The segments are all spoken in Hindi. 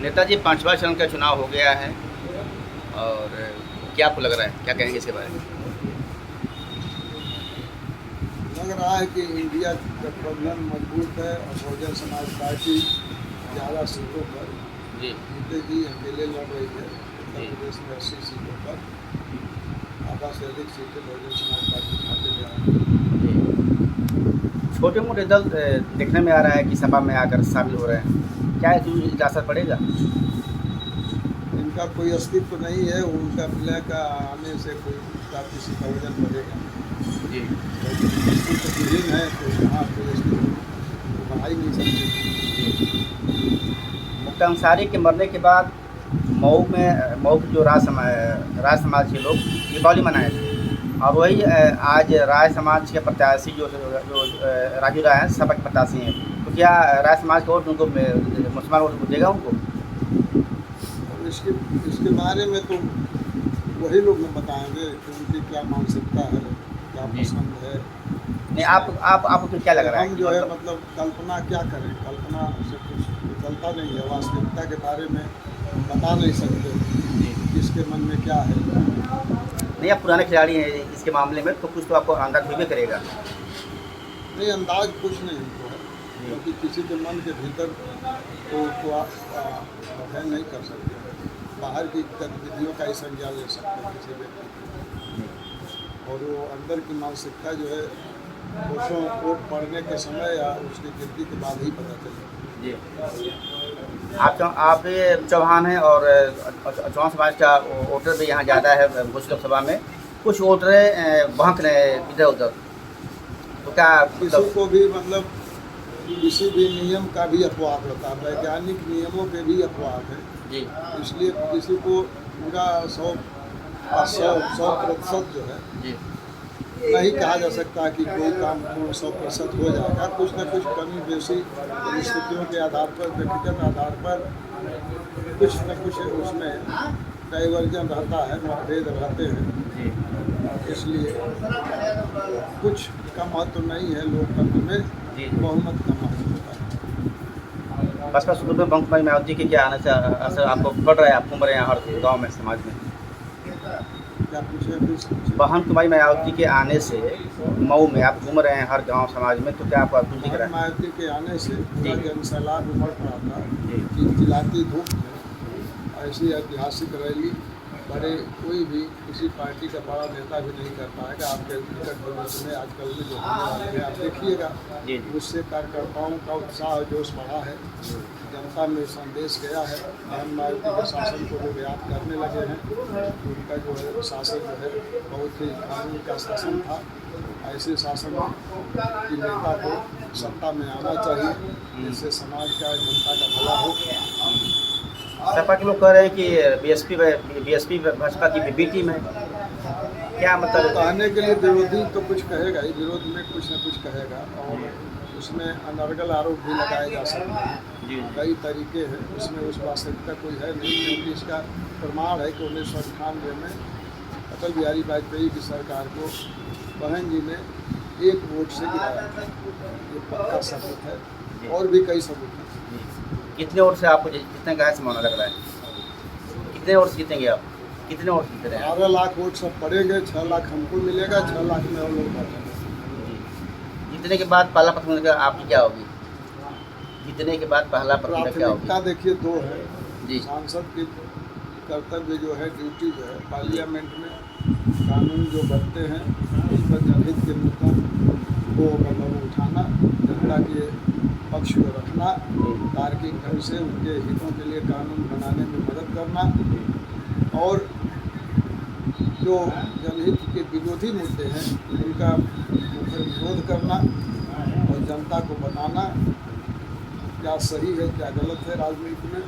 नेताजी पांचवा चरण का चुनाव हो गया है और क्या आपको लग रहा है, क्या कहेंगे इसके बारे में? लग रहा है कि इंडिया गठबंधन मजबूत है और बहुजन समाज पार्टी ज़्यादा सीटों पर जी जीतेगी। अकेले लड़ रही है उत्तर प्रदेश में 80 सीटों पर, आधा से अधिक सीटें बहुजन समाज पार्टी खाते जा रही है। छोटे मोटे दल देखने में आ रहा है कि सपा में आकर शामिल हो रहे हैं, क्या इसका असर पड़ेगा? इनका कोई अस्तित्व नहीं है, उनका विलय का आने से कोई किसी का वजन बढ़ेगा जी अस्तित्व विहीन है तो यहाँ कोई अस्तित्व बढ़ा ही नहीं सकते। मुफ्ती अंसारी के मरने के बाद मऊ के जो राज समाज के लोग दीपावली मनाए थे और वही आज राय समाज के प्रत्याशी जो राजू राय हैं, सपा के प्रत्याशी हैं, तो क्या राय समाज का वोट उनको मुसलमान वोट देगा उनको? इसके बारे में तो वही लोग में बताएंगे कि उनकी क्या मानसिकता है, क्या पसंद है। नहीं, आपको क्या लग रहा है? हम जो है मतलब कल्पना क्या करें, कल्पना से कुछ चलता नहीं है। वास्तविकता के बारे में हम बता नहीं सकते किसके मन में क्या है। नहीं, आप पुराने खिलाड़ी हैं इसके मामले में, तो कुछ तो आपको अंदाज भी करेगा। नहीं, अंदाज कुछ नहीं हमको है, क्योंकि किसी के मन के भीतर तो आप अध्ययन नहीं कर सकते। बाहर की गतिविधियों का ही संज्ञान ले सकते हैं किसी व्यक्ति की, और वो अंदर की मानसिकता जो है वर्षों वोट पढ़ने के समय या उसकी गिनती के बाद ही पता चले। जी, आप चौहान हैं और चौहान समाज का वोटर भी यहाँ ज़्यादा है भोज लोकसभा में, कुछ वोटर बहक रहे इधर उधर, तो क्या किसी को भी मतलब किसी भी नियम का भी अपवाद होता है, वैज्ञानिक नियमों के भी अपवाद है जी, इसलिए किसी को पूरा 100% जो है जी नहीं कहा जा सकता कि कोई काम पूर्ण 100% हो जाएगा। कुछ न कुछ कमी बेसी परिस्थितियों के आधार पर, व्यक्तिगत आधार पर कुछ न कुछ उसमें डाइवर्जन रहता है, मतभेद रहते हैं। जी इसलिए कुछ का महत्व नहीं है लोकतंत्र में, जी बहुमत का महत्व होता है। बसपा शुरू में बंकुमारी मायावती के क्या आने से असर आपको पड़ रहा है? आप घूम रहे हैं हर गांव में, समाज में, क्या पूछे? बहन कुमारी मायावती के आने से मऊ में आप घूम रहे हैं हर गांव समाज में, तो क्या आपको कुछ दिख रहा है? मायावती के आने से पूरा जनसैलाब उमड़ पड़ा था, जी चिलचिलाती धूप में ऐसी ऐतिहासिक रैली बड़े कोई भी किसी पार्टी का बड़ा नेता भी नहीं कर पाएगा। आपके निकट भविष्य में आजकल में जो होने वाले हैं आप देखिएगा, जी उससे कार्यकर्ताओं का उत्साह जोश बढ़ा है, जनता में संदेश गया है। बहन मायावती के शासन को लोग याद करने लगे हैं। उनका जो है शासन जो है बहुत ही कानून का शासन था। ऐसे शासन की नेता को सत्ता में आना चाहिए, जिससे समाज का जनता का भला हो। सपा के लोग कह रहे हैं कि बीएसपी भाजपा की बी टीम है, क्या मतलब? कहने के लिए विरोधी तो कुछ कहेगा ही, विरोध में कुछ न कुछ कहेगा और उसमें अनर्गल आरोप भी लगाए जा सकते हैं। कई तरीके हैं, उसमें उस वास्तविकता कोई है नहीं, क्योंकि इसका प्रमाण है कि 1998 में अटल बिहारी वाजपेयी की सरकार को बहन जी ने 1 वोट से गिराया था। ये पक्का सबूत है, और भी कई सबूत हैं। कितने वोट से आपको जितने का संभावना लग रहा है? कितने वोट जीतेंगे आप? कितने वोट जीत रहे हैं? 12 लाख वोट सब पड़ेंगे, 6 लाख हमको मिलेगा, 6 लाख में हम लोग बांटेंगे। जीतने के बाद पहला प्राथमिकता आपकी क्या होगी? जीतने के बाद पहला प्राथमिकता क्या होगी? प्राथमिकता देखिए 2 है जी, सांसद की कर्तव्य जो है, ड्यूटी जो है, पार्लियामेंट में कानून जो बनते हैं उस पर जनहित के मुद्दों को मतलब उठाना, जनता के पक्ष को रखना, तार्किक ढंग से उनके हितों के लिए कानून बनाने में मदद करना, और जो जनहित के विरोधी मुद्दे हैं उनका विरोध करना और जनता को बताना क्या सही है क्या गलत है राजनीति में।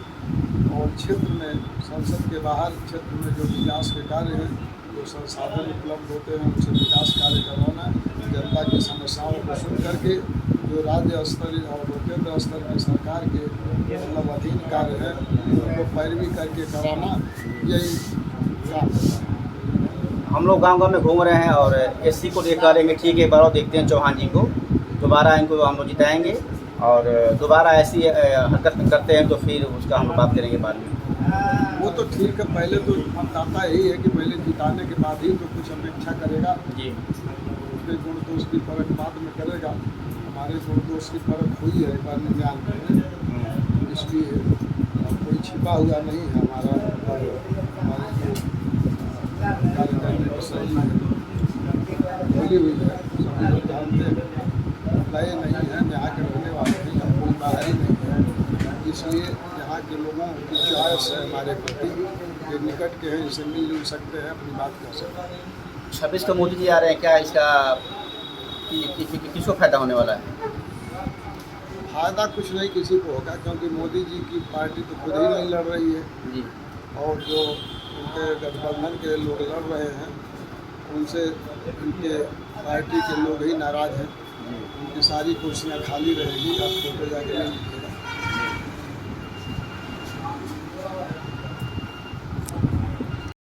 और क्षेत्र में, संसद के बाहर क्षेत्र में जो विकास के कार्य हैं, जो संसाधन उपलब्ध होते हैं उनसे विकास कार्य करवाना, जनता की समस्याओं को सुन करके जो राज्य स्तर और केंद्र स्तर की सरकार के मतलब अधीन कार्य है उनको पैरवी करके कराना, यही काम होता है। हम लोग गांव में घूम रहे हैं और एससी को देख करेंगे, ठीक है, एक बार और देखते हैं चौहान जी को, दोबारा इनको हम लोग जिताएंगे और दोबारा ऐसी हरकत करते हैं तो फिर उसका हम बात करेंगे बाद में। वो तो ठीक है, पहले तो बताता यही है कि पहले जिताने के बाद ही तो कुछ अपेक्षा करेगा, जी उसके गुण दोष की परख बाद में करेगा। हमारे गुण दोष की परख हुई है एक बार 99 में, इसलिए कोई छिपा हुआ नहीं है हमारा। और हमारी जो कार्य करने की शैली है बोली हुई है, सभी लोग जानते हैं, नए नहीं हैं, यहाँ के रहने वाले नहीं, हम कोई बाहरी नहीं है, इसलिए यहाँ के लोगों की चॉइस है हमारे प्रति, ये निकट के हैं, इसे मिल जुल सकते हैं, अपनी बात कर सकते हैं। 26 को मोदी जी आ रहे हैं, क्या इसका किसको फायदा होने वाला है? फायदा कुछ नहीं किसी को होगा, क्योंकि मोदी जी की पार्टी तो खुद ही नहीं लड़ रही है, जी और जो उनके गठबंधन के लोग लड़ रहे हैं उनसे उनके पार्टी के लोग ही नाराज़ हैं। उनकी सारी कुर्सियाँ खाली रहेगी, आप फोटो जाके